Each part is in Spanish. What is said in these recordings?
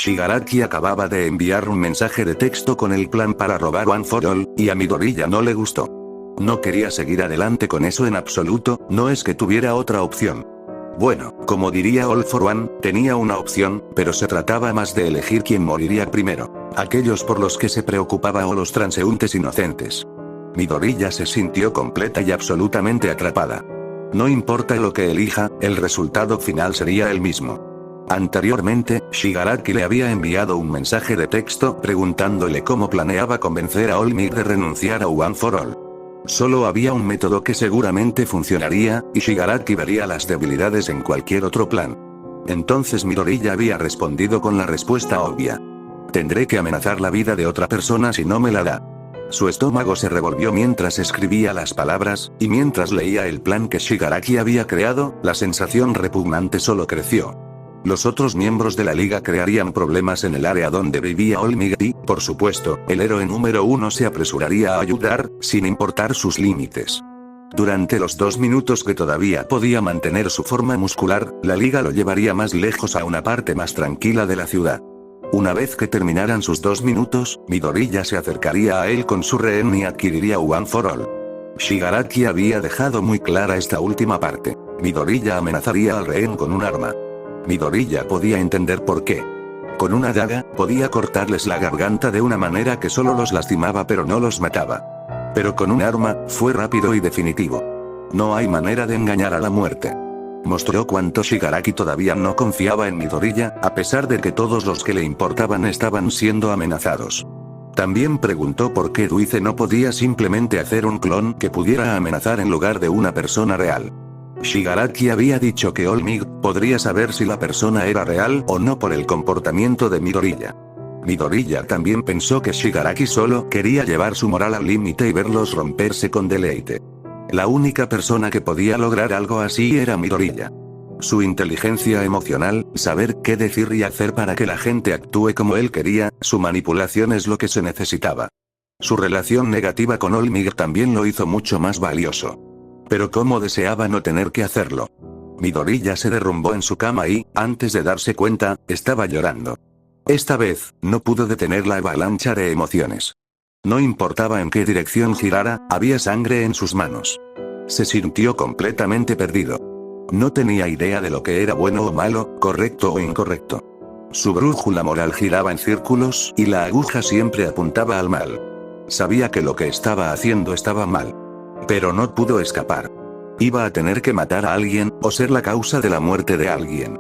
Shigaraki acababa de enviar un mensaje de texto con el plan para robar One for All, y a Midoriya no le gustó. No quería seguir adelante con eso en absoluto, no es que tuviera otra opción. Bueno, como diría All for One, tenía una opción, pero se trataba más de elegir quién moriría primero. Aquellos por los que se preocupaba o los transeúntes inocentes. Midoriya se sintió completa y absolutamente atrapada. No importa lo que elija, el resultado final sería el mismo. Anteriormente, Shigaraki le había enviado un mensaje de texto preguntándole cómo planeaba convencer a All Might de renunciar a One for All. Solo había un método que seguramente funcionaría, y Shigaraki vería las debilidades en cualquier otro plan. Entonces Midoriya había respondido con la respuesta obvia. Tendré que amenazar la vida de otra persona si no me la da. Su estómago se revolvió mientras escribía las palabras, y mientras leía el plan que Shigaraki había creado, la sensación repugnante solo creció. Los otros miembros de la liga crearían problemas en el área donde vivía All Might y, por supuesto, el héroe número 1 se apresuraría a ayudar, sin importar sus límites. Durante los 2 minutos que todavía podía mantener su forma muscular, la liga lo llevaría más lejos a una parte más tranquila de la ciudad. Una vez que terminaran sus 2 minutos, Midoriya se acercaría a él con su rehén y adquiriría One for All. Shigaraki había dejado muy clara esta última parte. Midoriya amenazaría al rehén con un arma. Midoriya podía entender por qué. Con una daga, podía cortarles la garganta de una manera que solo los lastimaba pero no los mataba. Pero con un arma, fue rápido y definitivo. No hay manera de engañar a la muerte. Mostró cuánto Shigaraki todavía no confiaba en Midoriya, a pesar de que todos los que le importaban estaban siendo amenazados. También preguntó por qué Duice no podía simplemente hacer un clon que pudiera amenazar en lugar de una persona real. Shigaraki había dicho que All Might podría saber si la persona era real o no por el comportamiento de Midoriya. Midoriya también pensó que Shigaraki solo quería llevar su moral al límite y verlos romperse con deleite. La única persona que podía lograr algo así era Midoriya. Su inteligencia emocional, saber qué decir y hacer para que la gente actúe como él quería, su manipulación es lo que se necesitaba. Su relación negativa con All Might también lo hizo mucho más valioso. Pero cómo deseaba no tener que hacerlo. Midoriya se derrumbó en su cama y, antes de darse cuenta, estaba llorando. Esta vez, no pudo detener la avalancha de emociones. No importaba en qué dirección girara, había sangre en sus manos. Se sintió completamente perdido. No tenía idea de lo que era bueno o malo, correcto o incorrecto. Su brújula moral giraba en círculos, y la aguja siempre apuntaba al mal. Sabía que lo que estaba haciendo estaba mal. Pero no pudo escapar. Iba a tener que matar a alguien, o ser la causa de la muerte de alguien.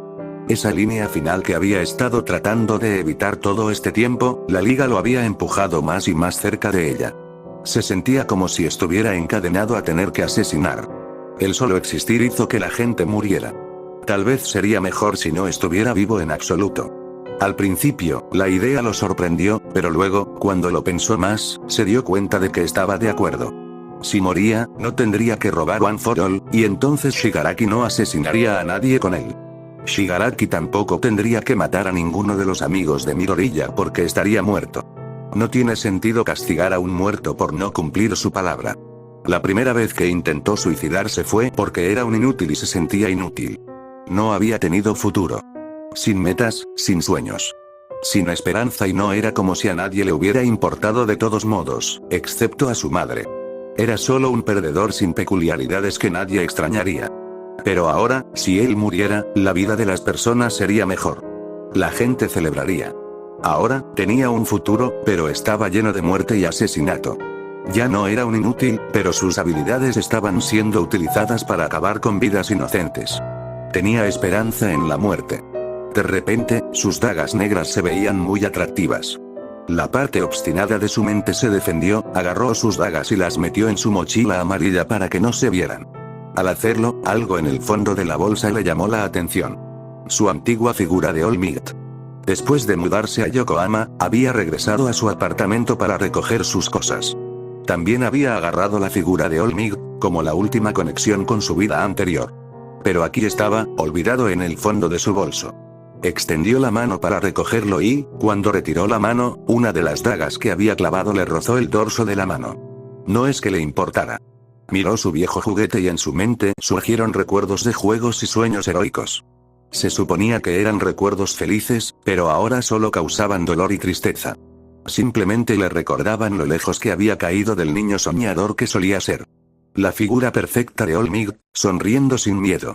Esa línea final que había estado tratando de evitar todo este tiempo, la liga lo había empujado más y más cerca de ella. Se sentía como si estuviera encadenado a tener que asesinar. El solo existir hizo que la gente muriera. Tal vez sería mejor si no estuviera vivo en absoluto. Al principio, la idea lo sorprendió, pero luego, cuando lo pensó más, se dio cuenta de que estaba de acuerdo. Si moría, no tendría que robar One for All, y entonces Shigaraki no asesinaría a nadie con él. Shigaraki tampoco tendría que matar a ninguno de los amigos de Midoriya porque estaría muerto. No tiene sentido castigar a un muerto por no cumplir su palabra. La primera vez que intentó suicidarse fue porque era un inútil y se sentía inútil. No había tenido futuro. Sin metas, sin sueños. Sin esperanza y no era como si a nadie le hubiera importado de todos modos, excepto a su madre. Era solo un perdedor sin peculiaridades que nadie extrañaría. Pero ahora, si él muriera, la vida de las personas sería mejor. La gente celebraría. Ahora, tenía un futuro, pero estaba lleno de muerte y asesinato. Ya no era un inútil, pero sus habilidades estaban siendo utilizadas para acabar con vidas inocentes. Tenía esperanza en la muerte. De repente, sus dagas negras se veían muy atractivas. La parte obstinada de su mente se defendió, agarró sus dagas y las metió en su mochila amarilla para que no se vieran. Al hacerlo, algo en el fondo de la bolsa le llamó la atención. Su antigua figura de All Might. Después de mudarse a Yokohama, había regresado a su apartamento para recoger sus cosas. También había agarrado la figura de All Might, como la última conexión con su vida anterior. Pero aquí estaba, olvidado en el fondo de su bolso. Extendió la mano para recogerlo y, cuando retiró la mano, una de las dagas que había clavado le rozó el dorso de la mano. No es que le importara. Miró su viejo juguete y en su mente surgieron recuerdos de juegos y sueños heroicos. Se suponía que eran recuerdos felices, pero ahora solo causaban dolor y tristeza. Simplemente le recordaban lo lejos que había caído del niño soñador que solía ser. La figura perfecta de Olmig, sonriendo sin miedo.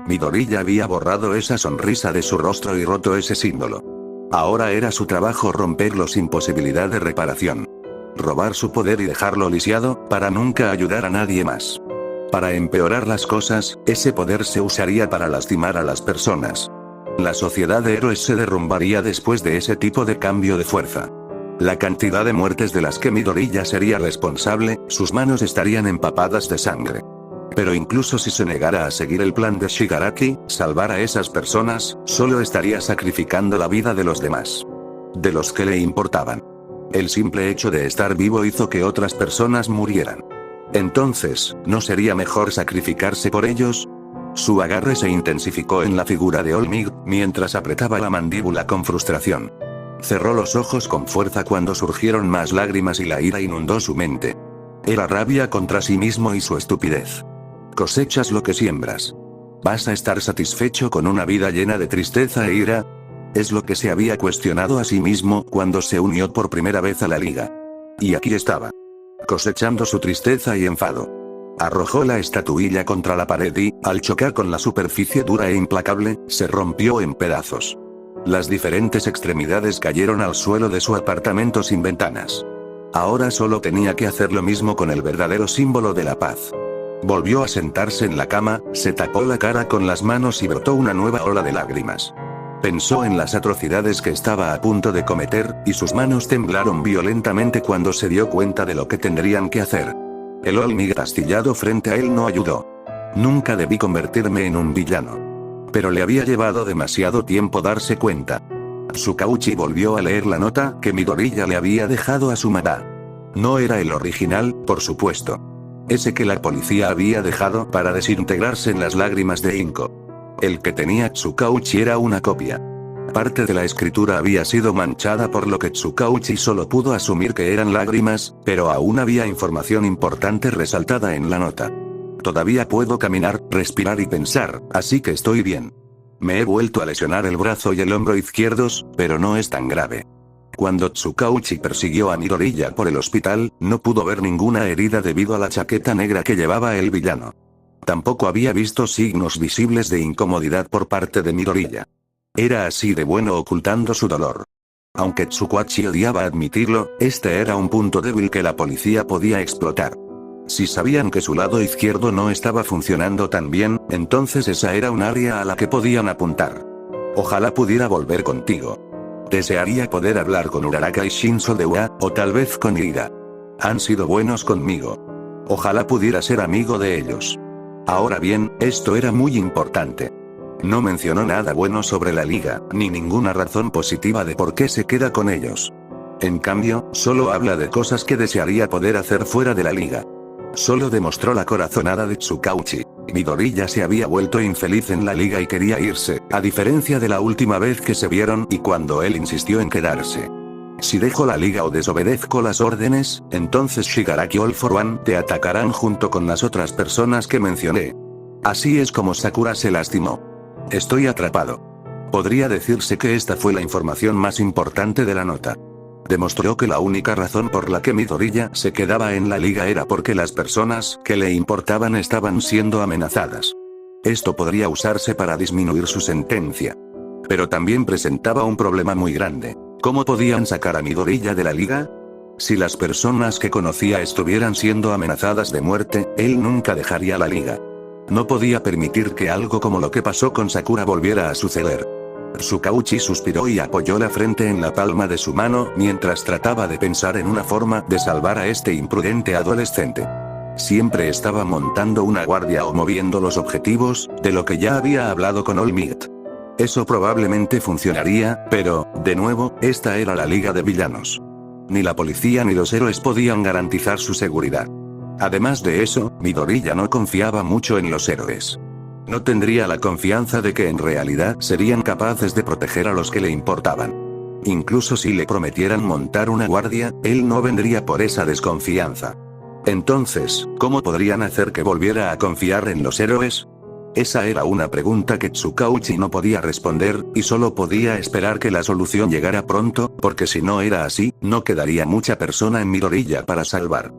Midori ya había borrado esa sonrisa de su rostro y roto ese símbolo. Ahora era su trabajo romperlo sin posibilidad de reparación. Robar su poder y dejarlo lisiado, para nunca ayudar a nadie más. Para empeorar las cosas, ese poder se usaría para lastimar a las personas. La sociedad de héroes se derrumbaría después de ese tipo de cambio de fuerza. La cantidad de muertes de las que Midori ya sería responsable, sus manos estarían empapadas de sangre. Pero incluso si se negara a seguir el plan de Shigaraki, salvar a esas personas, solo estaría sacrificando la vida de los demás. De los que le importaban. El simple hecho de estar vivo hizo que otras personas murieran. Entonces, ¿no sería mejor sacrificarse por ellos? Su agarre se intensificó en la figura de Olmig, mientras apretaba la mandíbula con frustración. Cerró los ojos con fuerza cuando surgieron más lágrimas y la ira inundó su mente. Era rabia contra sí mismo y su estupidez. Cosechas lo que siembras. ¿Vas a estar satisfecho con una vida llena de tristeza e ira? Es lo que se había cuestionado a sí mismo cuando se unió por primera vez a la liga. Y aquí estaba. Cosechando su tristeza y enfado. Arrojó la estatuilla contra la pared y, al chocar con la superficie dura e implacable, se rompió en pedazos. Las diferentes extremidades cayeron al suelo de su apartamento sin ventanas. Ahora solo tenía que hacer lo mismo con el verdadero símbolo de la paz. Volvió a sentarse en la cama, se tapó la cara con las manos y brotó una nueva ola de lágrimas. Pensó en las atrocidades que estaba a punto de cometer, y sus manos temblaron violentamente cuando se dio cuenta de lo que tendrían que hacer. El Olmig astillado frente a él no ayudó. Nunca debí convertirme en un villano. Pero le había llevado demasiado tiempo darse cuenta. Tsukauchi volvió a leer la nota que Midori ya le había dejado a su mamá. No era el original, por supuesto. Ese que la policía había dejado para desintegrarse en las lágrimas de Inko. El que tenía Tsukauchi era una copia. Parte de la escritura había sido manchada por lo que Tsukauchi solo pudo asumir que eran lágrimas, pero aún había información importante resaltada en la nota. Todavía puedo caminar, respirar y pensar, así que estoy bien. Me he vuelto a lesionar el brazo y el hombro izquierdos, pero no es tan grave. Cuando Tsukauchi persiguió a Midoriya por el hospital, no pudo ver ninguna herida debido a la chaqueta negra que llevaba el villano. Tampoco había visto signos visibles de incomodidad por parte de Midoriya. Era así de bueno ocultando su dolor. Aunque Tsukauchi odiaba admitirlo, este era un punto débil que la policía podía explotar. Si sabían que su lado izquierdo no estaba funcionando tan bien, entonces esa era un área a la que podían apuntar. Ojalá pudiera volver contigo. Desearía poder hablar con Uraraka y Shinzo de Ua, o tal vez con Ida. Han sido buenos conmigo. Ojalá pudiera ser amigo de ellos. Ahora bien, esto era muy importante. No mencionó nada bueno sobre la liga, ni ninguna razón positiva de por qué se queda con ellos. En cambio, solo habla de cosas que desearía poder hacer fuera de la liga. Solo demostró la corazonada de Tsukauchi. Midori ya se había vuelto infeliz en la liga y quería irse, a diferencia de la última vez que se vieron y cuando él insistió en quedarse. Si dejo la liga o desobedezco las órdenes, entonces Shigaraki All for One te atacarán junto con las otras personas que mencioné. Así es como Sakura se lastimó. Estoy atrapado. Podría decirse que esta fue la información más importante de la nota. Demostró que la única razón por la que Midoriya se quedaba en la liga era porque las personas que le importaban estaban siendo amenazadas. Esto podría usarse para disminuir su sentencia. Pero también presentaba un problema muy grande. ¿Cómo podían sacar a Midoriya de la liga? Si las personas que conocía estuvieran siendo amenazadas de muerte, él nunca dejaría la liga. No podía permitir que algo como lo que pasó con Sakura volviera a suceder. Tsukauchi suspiró y apoyó la frente en la palma de su mano mientras trataba de pensar en una forma de salvar a este imprudente adolescente. Siempre estaba montando una guardia o moviendo los objetivos, de lo que ya había hablado con All Might. Eso probablemente funcionaría, pero, de nuevo, esta era la liga de villanos. Ni la policía ni los héroes podían garantizar su seguridad. Además de eso, Midoriya no confiaba mucho en los héroes. No tendría la confianza de que en realidad serían capaces de proteger a los que le importaban. Incluso si le prometieran montar una guardia, él no vendría por esa desconfianza. Entonces, ¿cómo podrían hacer que volviera a confiar en los héroes? Esa era una pregunta que Tsukauchi no podía responder, y solo podía esperar que la solución llegara pronto, porque si no era así, no quedaría mucha persona en Midoriya para salvar.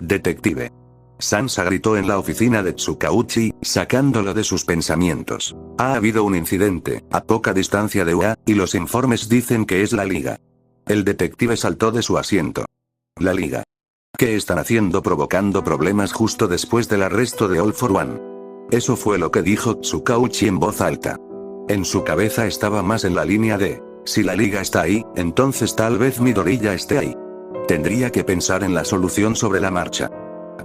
Detective. Sansa gritó en la oficina de Tsukauchi, sacándolo de sus pensamientos. Ha habido un incidente, a poca distancia de UA, y los informes dicen que es la Liga. El detective saltó de su asiento. La Liga. ¿Qué están haciendo provocando problemas justo después del arresto de All for One? Eso fue lo que dijo Tsukauchi en voz alta. En su cabeza estaba más en la línea de, si la Liga está ahí, entonces tal vez Midoriya esté ahí. Tendría que pensar en la solución sobre la marcha.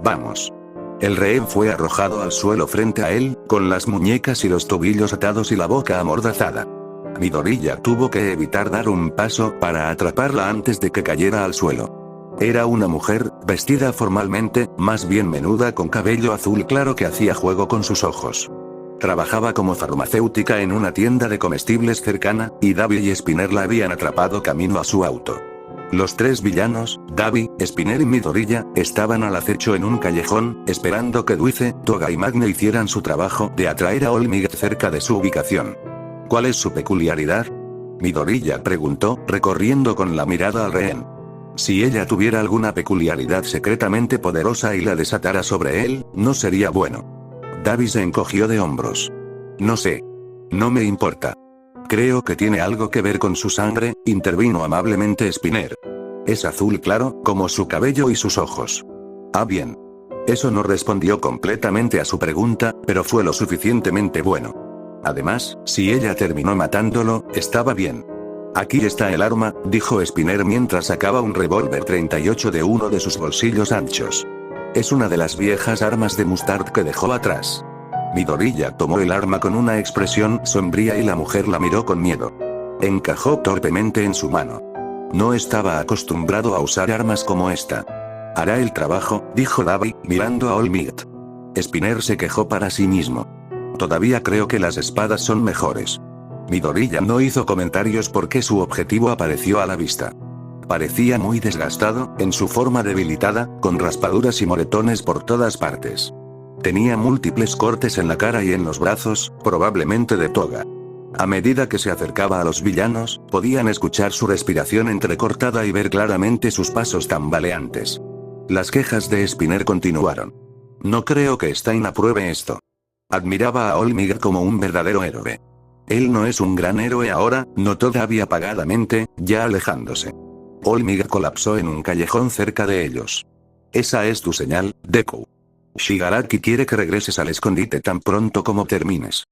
Vamos. El rehén fue arrojado al suelo frente a él, con las muñecas y los tobillos atados y la boca amordazada. Midoriya tuvo que evitar dar un paso para atraparla antes de que cayera al suelo. Era una mujer, vestida formalmente, más bien menuda con cabello azul claro que hacía juego con sus ojos. Trabajaba como farmacéutica en una tienda de comestibles cercana, y Dabi y Spinner la habían atrapado camino a su auto. Los tres villanos, Dabi, Spinner y Midoriya, estaban al acecho en un callejón, esperando que Duice, Toga y Magne hicieran su trabajo de atraer a All Might cerca de su ubicación. ¿Cuál es su peculiaridad? Midoriya preguntó, recorriendo con la mirada al rehén. Si ella tuviera alguna peculiaridad secretamente poderosa y la desatara sobre él, no sería bueno. Dabi se encogió de hombros. No sé. No me importa. Creo que tiene algo que ver con su sangre, intervino amablemente Spinner. Es azul claro, como su cabello y sus ojos. Ah bien. Eso no respondió completamente a su pregunta, pero fue lo suficientemente bueno. Además, si ella terminó matándolo, estaba bien. Aquí está el arma, dijo Spinner mientras sacaba un revólver 38 de uno de sus bolsillos anchos. Es una de las viejas armas de Mustard que dejó atrás. Midoriya tomó el arma con una expresión sombría y la mujer la miró con miedo. Encajó torpemente en su mano. No estaba acostumbrado a usar armas como esta. Hará el trabajo, dijo Dabi, mirando a All Might. Spinner se quejó para sí mismo. Todavía creo que las espadas son mejores. Midoriya no hizo comentarios porque su objetivo apareció a la vista. Parecía muy desgastado, en su forma debilitada, con raspaduras y moretones por todas partes. Tenía múltiples cortes en la cara y en los brazos, probablemente de Toga. A medida que se acercaba a los villanos, podían escuchar su respiración entrecortada y ver claramente sus pasos tambaleantes. Las quejas de Spinner continuaron. No creo que Stein apruebe esto. Admiraba a All Might como un verdadero héroe. Él no es un gran héroe ahora, notó Dabi apagadamente, ya alejándose. All Might colapsó en un callejón cerca de ellos. Esa es tu señal, Deku. Shigaraki quiere que regreses al escondite tan pronto como termines.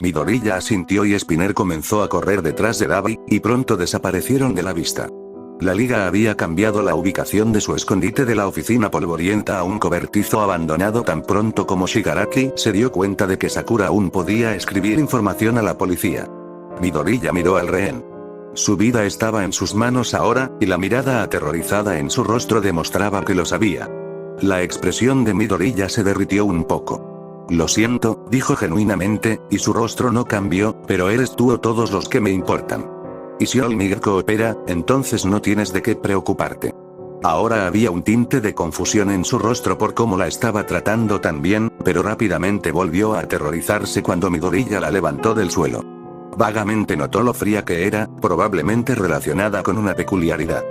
Midoriya asintió y Spinner comenzó a correr detrás de Dabi, y pronto desaparecieron de la vista. La liga había cambiado la ubicación de su escondite de la oficina polvorienta a un cobertizo abandonado tan pronto como Shigaraki se dio cuenta de que Sakura aún podía escribir información a la policía. Midoriya miró al rehén. Su vida estaba en sus manos ahora, y la mirada aterrorizada en su rostro demostraba que lo sabía. La expresión de Midoriya se derritió un poco. Lo siento, dijo genuinamente, y su rostro no cambió, pero eres tú o todos los que me importan. Y si All Might coopera, entonces no tienes de qué preocuparte. Ahora había un tinte de confusión en su rostro por cómo la estaba tratando tan bien, pero rápidamente volvió a aterrorizarse cuando Midoriya la levantó del suelo. Vagamente notó lo fría que era, probablemente relacionada con una peculiaridad.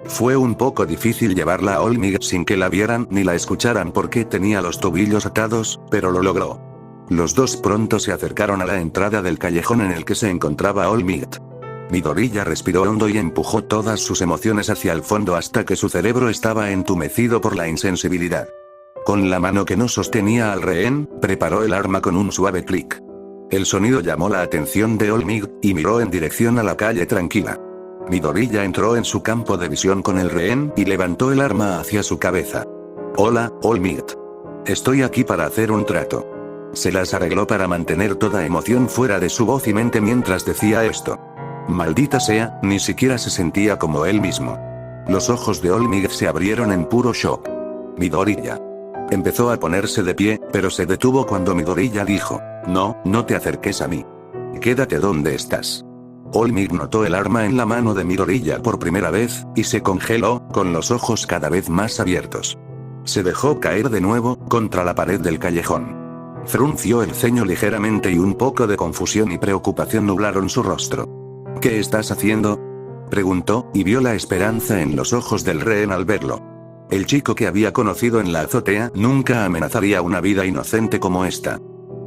Fue un poco difícil llevarla a All Might sin que la vieran ni la escucharan porque tenía los tobillos atados, pero lo logró. Los dos pronto se acercaron a la entrada del callejón en el que se encontraba All Might. Midoriya respiró hondo y empujó todas sus emociones hacia el fondo hasta que su cerebro estaba entumecido por la insensibilidad. Con la mano que no sostenía al rehén, preparó el arma con un suave clic. El sonido llamó la atención de All Might, y miró en dirección a la calle tranquila. Midoriya entró en su campo de visión con el rehén y levantó el arma hacia su cabeza. Hola, All Might. Estoy aquí para hacer un trato. Se las arregló para mantener toda emoción fuera de su voz y mente mientras decía esto. Maldita sea, ni siquiera se sentía como él mismo. Los ojos de All Might se abrieron en puro shock. Midoriya. Empezó a ponerse de pie, pero se detuvo cuando Midoriya dijo, no, no te acerques a mí. Quédate donde estás. All Might notó el arma en la mano de Midoriya por primera vez, y se congeló, con los ojos cada vez más abiertos. Se dejó caer de nuevo, contra la pared del callejón. Frunció el ceño ligeramente y un poco de confusión y preocupación nublaron su rostro. ¿Qué estás haciendo?, preguntó, y vio la esperanza en los ojos del rehén al verlo. El chico que había conocido en la azotea nunca amenazaría una vida inocente como esta.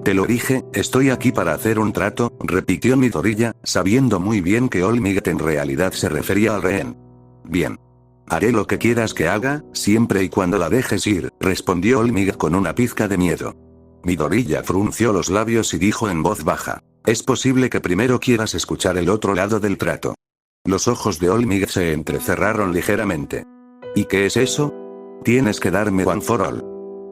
Te lo dije, estoy aquí para hacer un trato, repitió Midoriya, sabiendo muy bien que All-Might en realidad se refería al rehén. Bien. Haré lo que quieras que haga, siempre y cuando la dejes ir, respondió All-Might con una pizca de miedo. Midoriya frunció los labios y dijo en voz baja. Es posible que primero quieras escuchar el otro lado del trato. Los ojos de All-Might se entrecerraron ligeramente. ¿Y qué es eso? Tienes que darme One for All.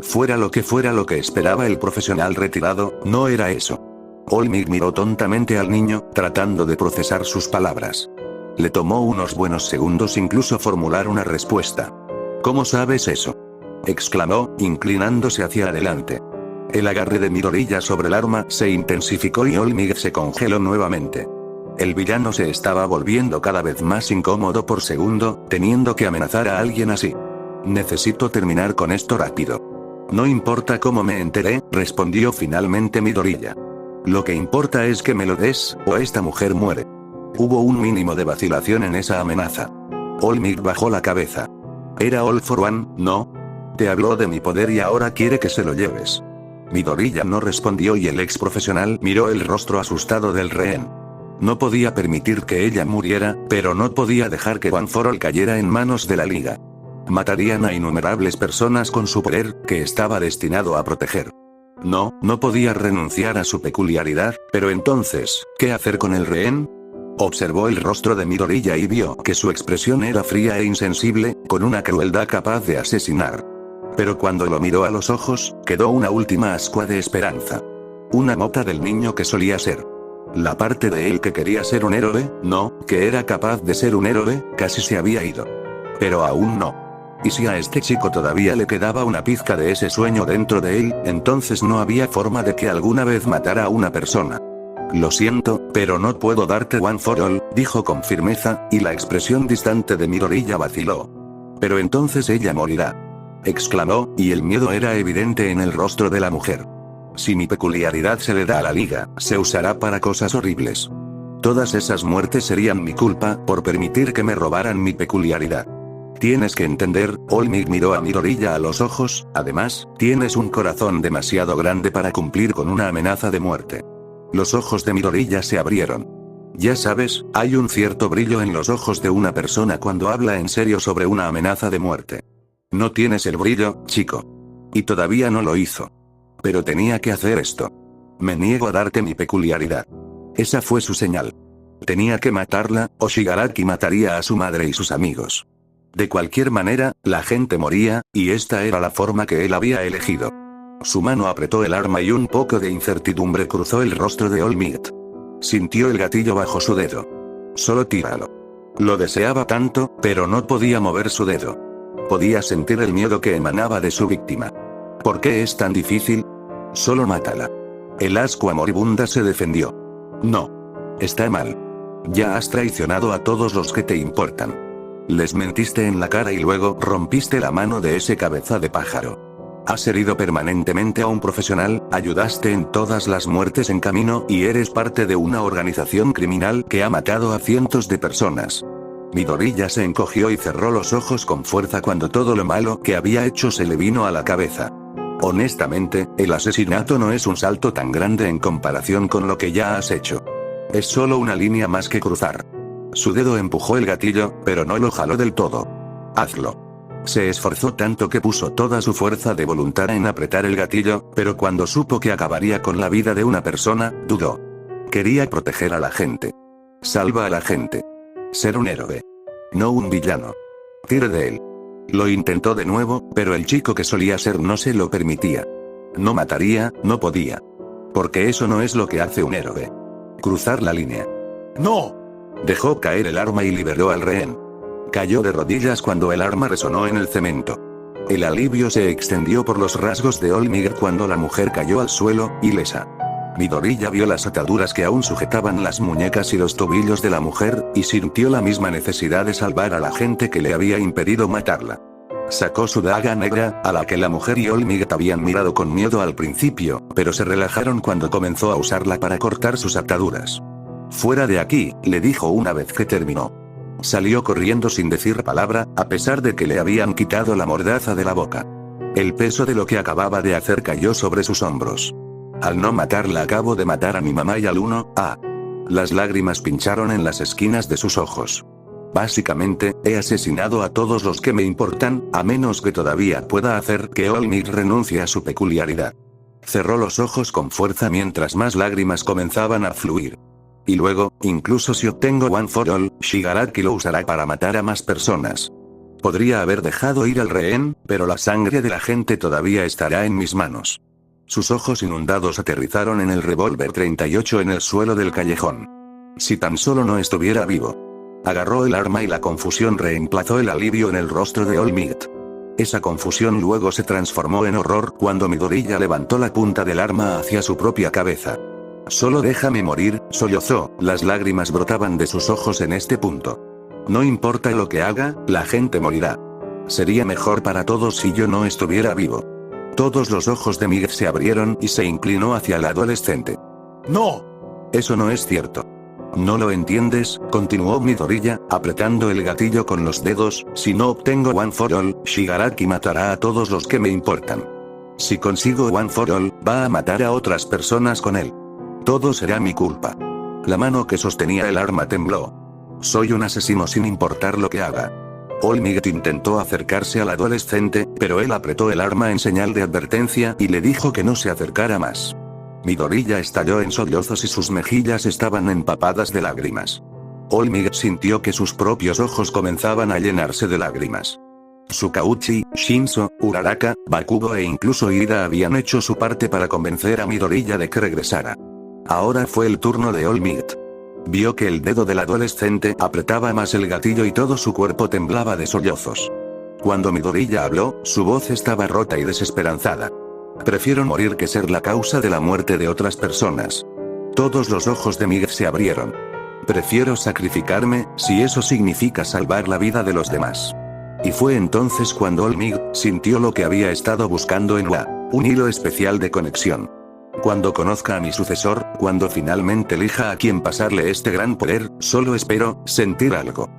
Fuera lo que esperaba el profesional retirado, no era eso. All-Might miró tontamente al niño, tratando de procesar sus palabras. Le tomó unos buenos segundos incluso formular una respuesta. ¿Cómo sabes eso?, exclamó, inclinándose hacia adelante. El agarre de Midoriya sobre el arma se intensificó y All-Might se congeló nuevamente. El villano se estaba volviendo cada vez más incómodo por segundo, teniendo que amenazar a alguien así. Necesito terminar con esto rápido. No importa cómo me enteré, respondió finalmente Midoriya. Lo que importa es que me lo des, o esta mujer muere. Hubo un mínimo de vacilación en esa amenaza. All-Might bajó la cabeza. Era All for One, ¿no? Te habló de mi poder y ahora quiere que se lo lleves. Midoriya no respondió y el ex profesional miró el rostro asustado del rehén. No podía permitir que ella muriera, pero no podía dejar que One for All cayera en manos de la liga. Matarían a innumerables personas con su poder, que estaba destinado a proteger. No podía renunciar a su peculiaridad, pero entonces, ¿qué hacer con el rehén? Observó el rostro de Midoriya y vio que su expresión era fría e insensible, con una crueldad capaz de asesinar. Pero cuando lo miró a los ojos, quedó una última ascua de esperanza. Una mota del niño que solía ser. La parte de él que quería ser un héroe, que era capaz de ser un héroe, casi se había ido. Pero aún no. Y si a este chico todavía le quedaba una pizca de ese sueño dentro de él, entonces no había forma de que alguna vez matara a una persona. Lo siento, pero no puedo darte One for All, dijo con firmeza, y la expresión distante de Midoriya vaciló. Pero entonces ella morirá, exclamó, y el miedo era evidente en el rostro de la mujer. Si mi peculiaridad se le da a la liga, se usará para cosas horribles. Todas esas muertes serían mi culpa, por permitir que me robaran mi peculiaridad. Tienes que entender, All-Might miró a Midoriya a los ojos, además, tienes un corazón demasiado grande para cumplir con una amenaza de muerte. Los ojos de Midoriya se abrieron. Ya sabes, hay un cierto brillo en los ojos de una persona cuando habla en serio sobre una amenaza de muerte. No tienes el brillo, chico. Y todavía no lo hizo. Pero tenía que hacer esto. Me niego a darte mi peculiaridad. Esa fue su señal. Tenía que matarla, o Shigaraki mataría a su madre y sus amigos. De cualquier manera, la gente moría, y esta era la forma que él había elegido. Su mano apretó el arma y un poco de incertidumbre cruzó el rostro de All-Might. Sintió el gatillo bajo su dedo. Solo tíralo. Lo deseaba tanto, pero no podía mover su dedo. Podía sentir el miedo que emanaba de su víctima. ¿Por qué es tan difícil? Solo mátala. El ascua moribunda se defendió. No. Está mal. Ya has traicionado a todos los que te importan. Les mentiste en la cara y luego rompiste la mano de ese cabeza de pájaro. Has herido permanentemente a un profesional, ayudaste en todas las muertes en camino y eres parte de una organización criminal que ha matado a cientos de personas. Midoriya se encogió y cerró los ojos con fuerza cuando todo lo malo que había hecho se le vino a la cabeza. Honestamente, el asesinato no es un salto tan grande en comparación con lo que ya has hecho. Es solo una línea más que cruzar. Su dedo empujó el gatillo, pero no lo jaló del todo. Hazlo. Se esforzó tanto que puso toda su fuerza de voluntad en apretar el gatillo, pero cuando supo que acabaría con la vida de una persona, dudó. Quería proteger a la gente. Salva a la gente. Ser un héroe. No un villano. Tire de él. Lo intentó de nuevo, pero el chico que solía ser no se lo permitía. No mataría, no podía. Porque eso no es lo que hace un héroe. Cruzar la línea. ¡No! Dejó caer el arma y liberó al rehén. Cayó de rodillas cuando el arma resonó en el cemento. El alivio se extendió por los rasgos de All-Might cuando la mujer cayó al suelo, ilesa. Midoriya vio las ataduras que aún sujetaban las muñecas y los tobillos de la mujer, y sintió la misma necesidad de salvar a la gente que le había impedido matarla. Sacó su daga negra, a la que la mujer y All Might habían mirado con miedo al principio, pero se relajaron cuando comenzó a usarla para cortar sus ataduras. «Fuera de aquí», le dijo una vez que terminó. Salió corriendo sin decir palabra, a pesar de que le habían quitado la mordaza de la boca. El peso de lo que acababa de hacer cayó sobre sus hombros. «Al no matarla acabo de matar a mi mamá y al uno, ah». Las lágrimas pincharon en las esquinas de sus ojos. «Básicamente, he asesinado a todos los que me importan, a menos que todavía pueda hacer que All Might renuncie a su peculiaridad». Cerró los ojos con fuerza mientras más lágrimas comenzaban a fluir. «Y luego, incluso si obtengo One for All, Shigaraki lo usará para matar a más personas. Podría haber dejado ir al rehén, pero la sangre de la gente todavía estará en mis manos». Sus ojos inundados aterrizaron en el revólver 38 en el suelo del callejón. Si tan solo no estuviera vivo. Agarró el arma y la confusión reemplazó el alivio en el rostro de All Might. Esa confusión luego se transformó en horror cuando Midoriya levantó la punta del arma hacia su propia cabeza. «Solo déjame morir», sollozó, las lágrimas brotaban de sus ojos en este punto. «No importa lo que haga, la gente morirá. Sería mejor para todos si yo no estuviera vivo». Todos los ojos de Miguel se abrieron y se inclinó hacia el adolescente. «¡No! Eso no es cierto». «No lo entiendes», continuó Midoriya, apretando el gatillo con los dedos, «si no obtengo One for All, Shigaraki matará a todos los que me importan. Si consigo One for All, va a matar a otras personas con él. Todo será mi culpa». La mano que sostenía el arma tembló. «Soy un asesino sin importar lo que haga». All Might intentó acercarse al adolescente, pero él apretó el arma en señal de advertencia y le dijo que no se acercara más. Midoriya estalló en sollozos y sus mejillas estaban empapadas de lágrimas. All Might sintió que sus propios ojos comenzaban a llenarse de lágrimas. Tsukauchi, Shinzo, Uraraka, Bakugo e incluso Ida habían hecho su parte para convencer a Midoriya de que regresara. Ahora fue el turno de All Might. Vio que el dedo del adolescente apretaba más el gatillo y todo su cuerpo temblaba de sollozos. Cuando Midoriya habló, su voz estaba rota y desesperanzada. «Prefiero morir que ser la causa de la muerte de otras personas». Todos los ojos de Miguel se abrieron. «Prefiero sacrificarme, si eso significa salvar la vida de los demás». Y fue entonces cuando All Might sintió lo que había estado buscando en un hilo especial de conexión. «Cuando conozca a mi sucesor, cuando finalmente elija a quien pasarle este gran poder, solo espero sentir algo.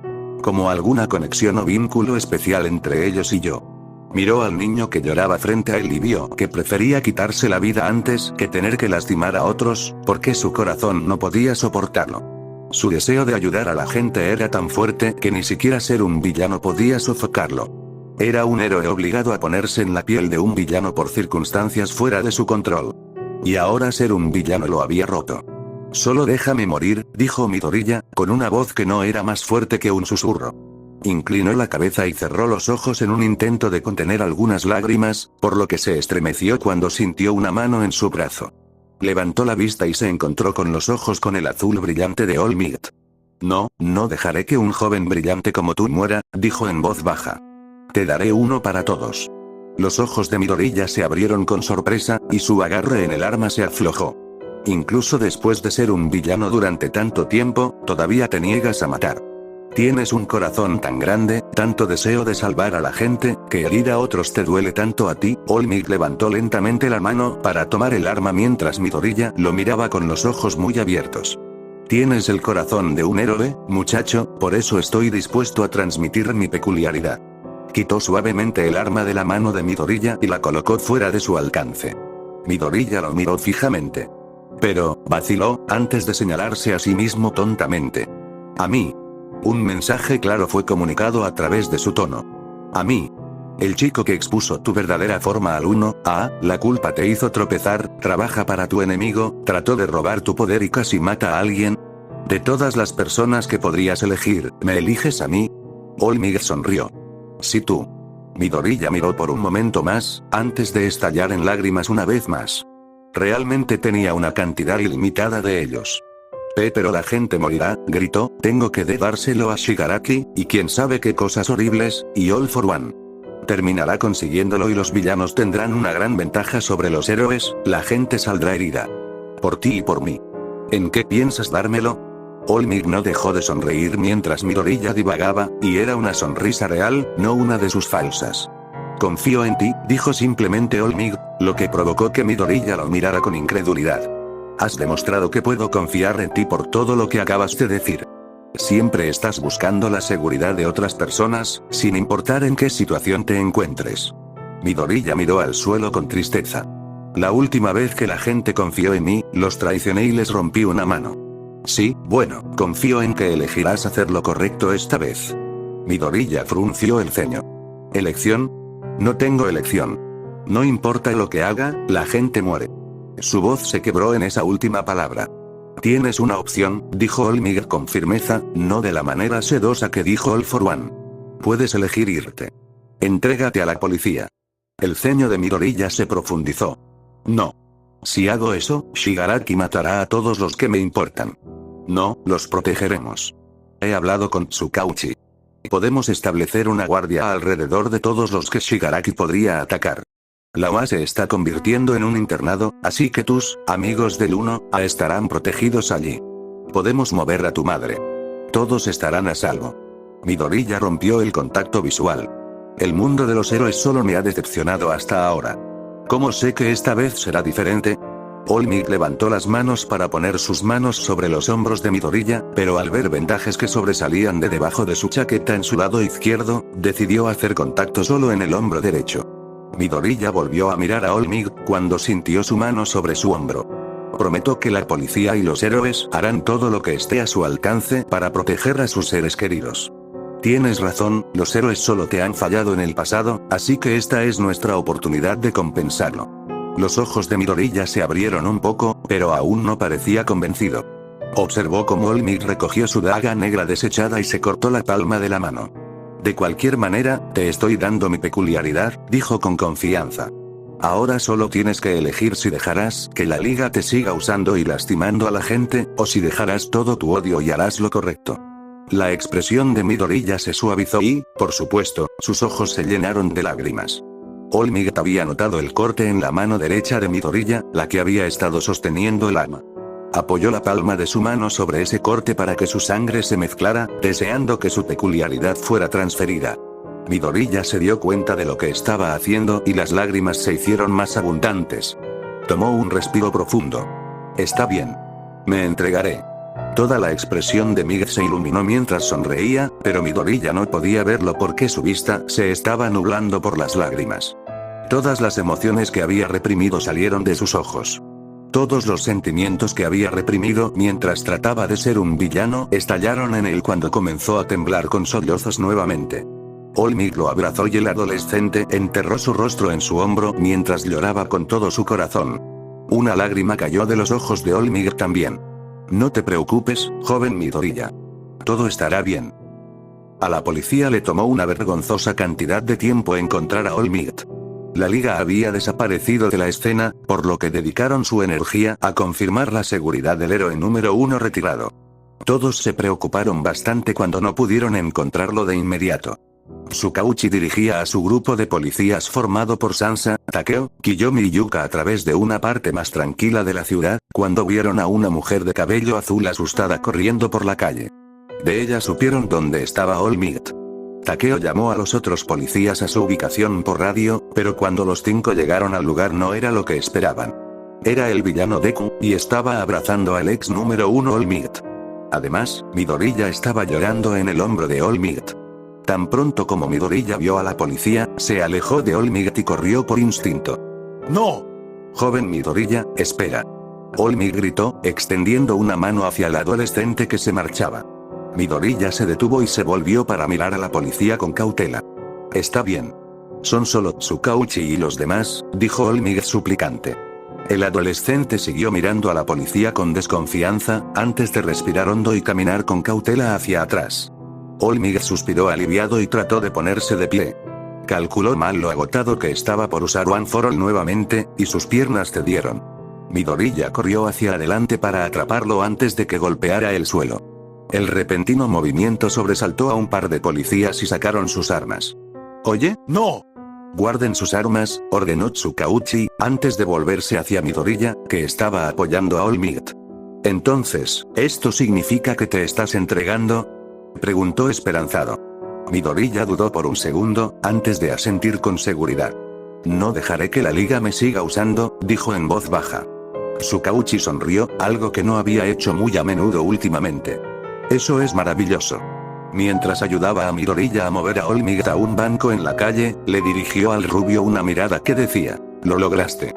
Como alguna conexión o vínculo especial entre ellos y yo». Miró al niño que lloraba frente a él y vio que prefería quitarse la vida antes que tener que lastimar a otros, porque su corazón no podía soportarlo. Su deseo de ayudar a la gente era tan fuerte que ni siquiera ser un villano podía sofocarlo. Era un héroe obligado a ponerse en la piel de un villano por circunstancias fuera de su control. Y ahora ser un villano lo había roto. «Solo déjame morir», dijo Midoriya, con una voz que no era más fuerte que un susurro. Inclinó la cabeza y cerró los ojos en un intento de contener algunas lágrimas, por lo que se estremeció cuando sintió una mano en su brazo. Levantó la vista y se encontró con los ojos con el azul brillante de All Might. «No, no dejaré que un joven brillante como tú muera», dijo en voz baja. «Te daré uno para todos». Los ojos de Midoriya se abrieron con sorpresa, y su agarre en el arma se aflojó. «Incluso después de ser un villano durante tanto tiempo, todavía te niegas a matar. Tienes un corazón tan grande, tanto deseo de salvar a la gente, que herir a otros te duele tanto a ti». All Might levantó lentamente la mano para tomar el arma mientras Midoriya lo miraba con los ojos muy abiertos. «Tienes el corazón de un héroe, muchacho, por eso estoy dispuesto a transmitir mi peculiaridad». Quitó suavemente el arma de la mano de Midoriya y la colocó fuera de su alcance. Midoriya lo miró fijamente. Pero, vaciló, antes de señalarse a sí mismo tontamente. «A mí». Un mensaje claro fue comunicado a través de su tono. «A mí. El chico que expuso tu verdadera forma al uno, la culpa te hizo tropezar, trabaja para tu enemigo, trató de robar tu poder y casi mata a alguien. De todas las personas que podrías elegir, ¿me eliges a mí?». All Might sonrió. «Sí tú». Midoriya miró por un momento más, antes de estallar en lágrimas una vez más. Realmente tenía una cantidad ilimitada de ellos. «Pero la gente morirá», gritó, «tengo que dárselo a Shigaraki, y quién sabe qué cosas horribles, y All for One. Terminará consiguiéndolo y los villanos tendrán una gran ventaja sobre los héroes, la gente saldrá herida. Por ti y por mí. ¿En qué piensas dármelo?». All Might no dejó de sonreír mientras Midoriya divagaba, y era una sonrisa real, no una de sus falsas. Confío en ti, dijo simplemente Olmig, lo que provocó que Midoriya lo mirara con incredulidad. Has demostrado que puedo confiar en ti por todo lo que acabas de decir. Siempre estás buscando la seguridad de otras personas, sin importar en qué situación te encuentres. Midoriya miró al suelo con tristeza. La última vez que la gente confió en mí, los traicioné y les rompí una mano. Sí, bueno, confío en que elegirás hacer lo correcto esta vez. Midoriya frunció el ceño. ¿Elección? No tengo elección. No importa lo que haga, la gente muere. Su voz se quebró en esa última palabra. Tienes una opción, dijo Olmig con firmeza, no de la manera sedosa que dijo All for One. Puedes elegir irte. Entrégate a la policía. El ceño de Midoriya se profundizó. No. Si hago eso, Shigaraki matará a todos los que me importan. No, los protegeremos. He hablado con Tsukauchi. Podemos establecer una guardia alrededor de todos los que Shigaraki podría atacar. La UA se está convirtiendo en un internado, así que tus amigos del 1A estarán protegidos allí. Podemos mover a tu madre. Todos estarán a salvo. Midoriya rompió el contacto visual. El mundo de los héroes solo me ha decepcionado hasta ahora. ¿Cómo sé que esta vez será diferente? Olmig levantó las manos para poner sus manos sobre los hombros de Midoriya, pero al ver vendajes que sobresalían de debajo de su chaqueta en su lado izquierdo, decidió hacer contacto solo en el hombro derecho. Midoriya volvió a mirar a Olmig cuando sintió su mano sobre su hombro. Prometo que la policía y los héroes harán todo lo que esté a su alcance para proteger a sus seres queridos. Tienes razón, los héroes solo te han fallado en el pasado, así que esta es nuestra oportunidad de compensarlo. Los ojos de Midoriya se abrieron un poco, pero aún no parecía convencido. Observó cómo Olmig recogió su daga negra desechada y se cortó la palma de la mano. De cualquier manera, te estoy dando mi peculiaridad, dijo con confianza. Ahora solo tienes que elegir si dejarás que la liga te siga usando y lastimando a la gente, o si dejarás todo tu odio y harás lo correcto. La expresión de Midoriya se suavizó y, por supuesto, sus ojos se llenaron de lágrimas. Olmig había notado el corte en la mano derecha de Midoriya, la que había estado sosteniendo el arma. Apoyó la palma de su mano sobre ese corte para que su sangre se mezclara, deseando que su peculiaridad fuera transferida. Midoriya se dio cuenta de lo que estaba haciendo y las lágrimas se hicieron más abundantes. Tomó un respiro profundo. Está bien. Me entregaré. Toda la expresión de Mig se iluminó mientras sonreía, pero Midoriya no podía verlo porque su vista se estaba nublando por las lágrimas. Todas las emociones que había reprimido salieron de sus ojos. Todos los sentimientos que había reprimido mientras trataba de ser un villano estallaron en él cuando comenzó a temblar con sollozos nuevamente. Olmig lo abrazó y el adolescente enterró su rostro en su hombro mientras lloraba con todo su corazón. Una lágrima cayó de los ojos de Olmig también. No te preocupes, joven Midoriya. Todo estará bien. A la policía le tomó una vergonzosa cantidad de tiempo encontrar a Olmig. La liga había desaparecido de la escena, por lo que dedicaron su energía a confirmar la seguridad del héroe número 1 retirado. Todos se preocuparon bastante cuando no pudieron encontrarlo de inmediato. Tsukauchi dirigía a su grupo de policías formado por Sansa, Takeo, Kiyomi y Yuka a través de una parte más tranquila de la ciudad, cuando vieron a una mujer de cabello azul asustada corriendo por la calle. De ella supieron dónde estaba Olmig. Takeo llamó a los otros policías a su ubicación por radio, pero cuando los 5 llegaron al lugar no era lo que esperaban. Era el villano Deku, y estaba abrazando al ex número 1 Olmig. Además, Midoriya estaba llorando en el hombro de Olmig. Tan pronto como Midoriya vio a la policía, se alejó de Olmig y corrió por instinto. ¡No! Joven Midoriya, espera. Olmig gritó, extendiendo una mano hacia el adolescente que se marchaba. Midoriya se detuvo y se volvió para mirar a la policía con cautela. Está bien. Son solo Tsukauchi y los demás, dijo Olmig suplicante. El adolescente siguió mirando a la policía con desconfianza, antes de respirar hondo y caminar con cautela hacia atrás. Olmig suspiró aliviado y trató de ponerse de pie. Calculó mal lo agotado que estaba por usar One for All nuevamente, y sus piernas cedieron. Midoriya corrió hacia adelante para atraparlo antes de que golpeara el suelo. El repentino movimiento sobresaltó a un par de policías y sacaron sus armas. «Oye, no. Guarden sus armas», ordenó Tsukauchi, antes de volverse hacia Midoriya, que estaba apoyando a Olmig. «Entonces, ¿esto significa que te estás entregando?», preguntó esperanzado. Midoriya dudó por un segundo, antes de asentir con seguridad. No dejaré que la liga me siga usando, dijo en voz baja. Tsukauchi sonrió, algo que no había hecho muy a menudo últimamente. Eso es maravilloso. Mientras ayudaba a Midoriya a mover a All Might a un banco en la calle, le dirigió al rubio una mirada que decía, «Lo lograste».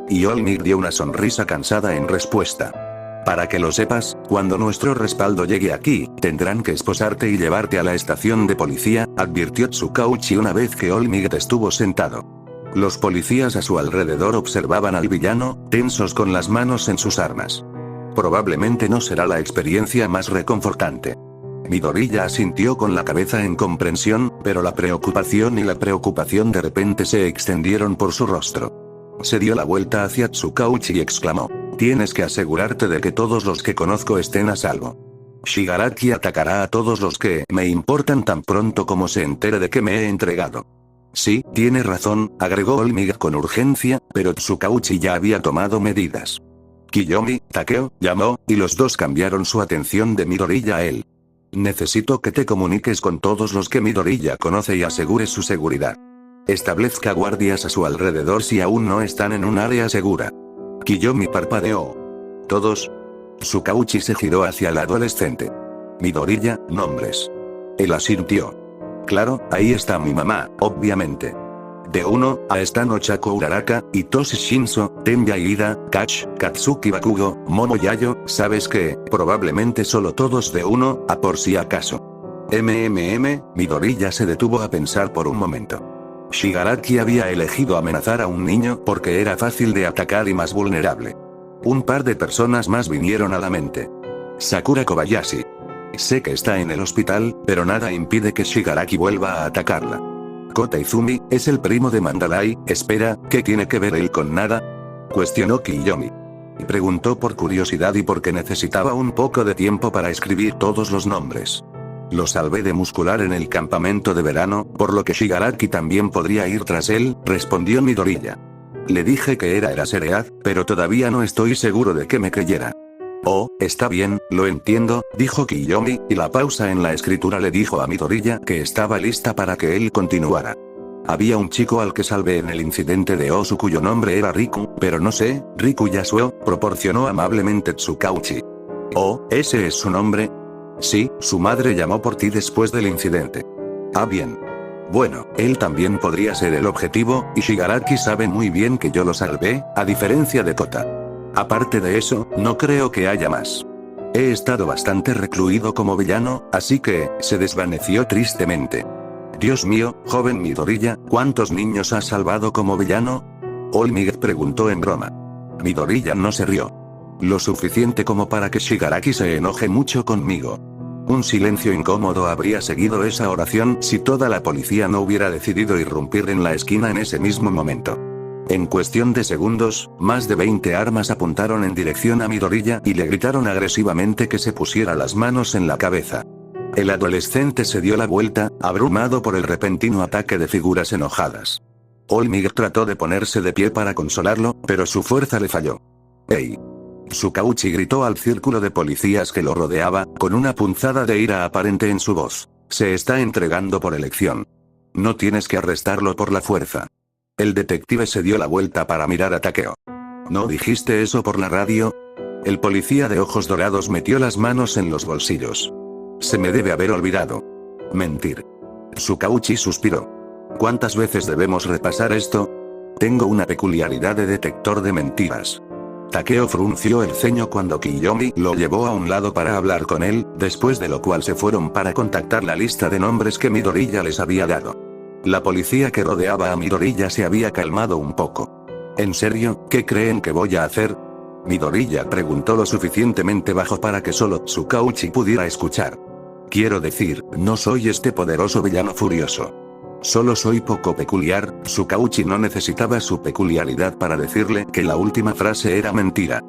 Y All Might dio una sonrisa cansada en respuesta. «Para que lo sepas, cuando nuestro respaldo llegue aquí, tendrán que esposarte y llevarte a la estación de policía», advirtió Tsukauchi una vez que All Might estuvo sentado. Los policías a su alrededor observaban al villano, tensos con las manos en sus armas. Probablemente no será la experiencia más reconfortante. Midoriya asintió con la cabeza en comprensión, pero la preocupación de repente se extendieron por su rostro. Se dio la vuelta hacia Tsukauchi y exclamó, «Tienes que asegurarte de que todos los que conozco estén a salvo. Shigaraki atacará a todos los que me importan tan pronto como se entere de que me he entregado». «Sí, tiene razón», agregó All Might con urgencia, pero Tsukauchi ya había tomado medidas. Kiyomi, Takeo, llamó, y los dos cambiaron su atención de Midoriya a él. «Necesito que te comuniques con todos los que Midoriya conoce y asegures su seguridad. Establezca guardias a su alrededor si aún no están en un área segura». Kiyomi parpadeó. «¿Todos?». Tsukauchi se giró hacia el adolescente. «Midoriya, nombres». Él asintió. «Claro, ahí está mi mamá, obviamente. De 1 a están Ochako Uraraka, Hitoshi Shinso, Tenya Iida, Katsuki Bakugo, Momo Yayo, ¿sabes qué? Probablemente solo todos de 1 a por si acaso». Midoriya se detuvo a pensar por un momento. Shigaraki había elegido amenazar a un niño porque era fácil de atacar y más vulnerable. Un par de personas más vinieron a la mente. Sakura Kobayashi. Sé que está en el hospital, pero nada impide que Shigaraki vuelva a atacarla. Kota Izumi, es el primo de Mandalay, espera, ¿qué tiene que ver él con nada?, cuestionó Kiyomi. Y preguntó por curiosidad y porque necesitaba un poco de tiempo para escribir todos los nombres. Lo salvé de muscular en el campamento de verano, por lo que Shigaraki también podría ir tras él, respondió Midoriya. Le dije que era Eraseread, pero todavía no estoy seguro de que me creyera. Oh, está bien, lo entiendo, dijo Kiyomi, y la pausa en la escritura le dijo a Midoriya que estaba lista para que él continuara. Había un chico al que salvé en el incidente de Osu cuyo nombre era Riku, pero no sé, Riku Yasuo, proporcionó amablemente Tsukauchi. Oh, ¿ese es su nombre? Sí, su madre llamó por ti después del incidente. Ah, bien. Bueno, él también podría ser el objetivo, y Shigaraki sabe muy bien que yo lo salvé, a diferencia de Kota. Aparte de eso, no creo que haya más. He estado bastante recluido como villano, así que, se desvaneció tristemente. Dios mío, joven Midoriya, ¿cuántos niños has salvado como villano? All Might preguntó en broma. Midoriya no se rió. Lo suficiente como para que Shigaraki se enoje mucho conmigo. Un silencio incómodo habría seguido esa oración si toda la policía no hubiera decidido irrumpir en la esquina en ese mismo momento. En cuestión de segundos, más de 20 armas apuntaron en dirección a Midoriya y le gritaron agresivamente que se pusiera las manos en la cabeza. El adolescente se dio la vuelta, abrumado por el repentino ataque de figuras enojadas. All Might trató de ponerse de pie para consolarlo, pero su fuerza le falló. ¡Ey! Tsukauchi gritó al círculo de policías que lo rodeaba, con una punzada de ira aparente en su voz. Se está entregando por elección. No tienes que arrestarlo por la fuerza. El detective se dio la vuelta para mirar a Takeo. ¿No dijiste eso por la radio? El policía de ojos dorados metió las manos en los bolsillos. Se me debe haber olvidado. Mentir. Tsukauchi suspiró. ¿Cuántas veces debemos repasar esto? Tengo una peculiaridad de detector de mentiras. Takeo frunció el ceño cuando Kiyomi lo llevó a un lado para hablar con él, después de lo cual se fueron para contactar la lista de nombres que Midoriya les había dado. La policía que rodeaba a Midoriya se había calmado un poco. ¿En serio, qué creen que voy a hacer? Midoriya preguntó lo suficientemente bajo para que solo Tsukauchi pudiera escuchar. Quiero decir, no soy este poderoso villano furioso. Solo soy poco peculiar. Tsukauchi no necesitaba su peculiaridad para decirle que la última frase era mentira.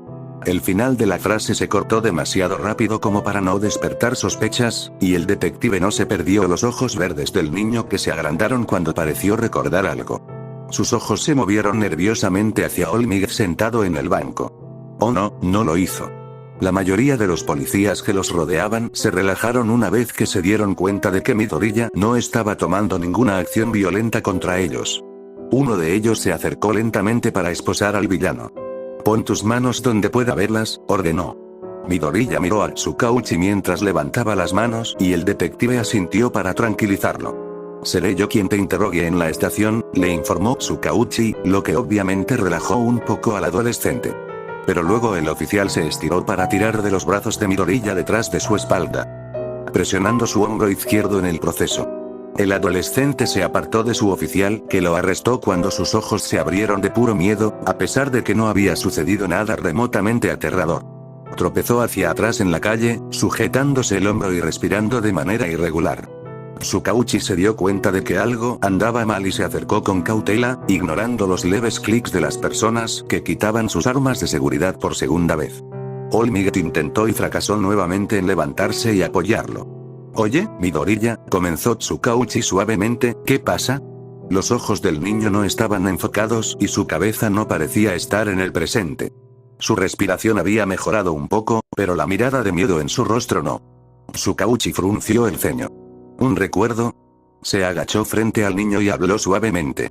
El final de la frase se cortó demasiado rápido como para no despertar sospechas, y el detective no se perdió los ojos verdes del niño que se agrandaron cuando pareció recordar algo. Sus ojos se movieron nerviosamente hacia All Might sentado en el banco. Oh no, no lo hizo. La mayoría de los policías que los rodeaban se relajaron una vez que se dieron cuenta de que Midoriya no estaba tomando ninguna acción violenta contra ellos. Uno de ellos se acercó lentamente para esposar al villano. «Pon tus manos donde pueda verlas», ordenó. Midoriya miró a Tsukauchi mientras levantaba las manos y el detective asintió para tranquilizarlo. «Seré yo quien te interrogue en la estación», le informó Tsukauchi, lo que obviamente relajó un poco al adolescente. Pero luego el oficial se estiró para tirar de los brazos de Midoriya detrás de su espalda, presionando su hombro izquierdo en el proceso. El adolescente se apartó de su oficial, que lo arrestó cuando sus ojos se abrieron de puro miedo, a pesar de que no había sucedido nada remotamente aterrador. Tropezó hacia atrás en la calle, sujetándose el hombro y respirando de manera irregular. Tsukauchi se dio cuenta de que algo andaba mal y se acercó con cautela, ignorando los leves clics de las personas que quitaban sus armas de seguridad por segunda vez. All Might intentó y fracasó nuevamente en levantarse y apoyarlo. «Oye, Midoriya», comenzó Tsukauchi suavemente, «¿qué pasa?». Los ojos del niño no estaban enfocados y su cabeza no parecía estar en el presente. Su respiración había mejorado un poco, pero la mirada de miedo en su rostro no. Tsukauchi frunció el ceño. ¿Un recuerdo? Se agachó frente al niño y habló suavemente.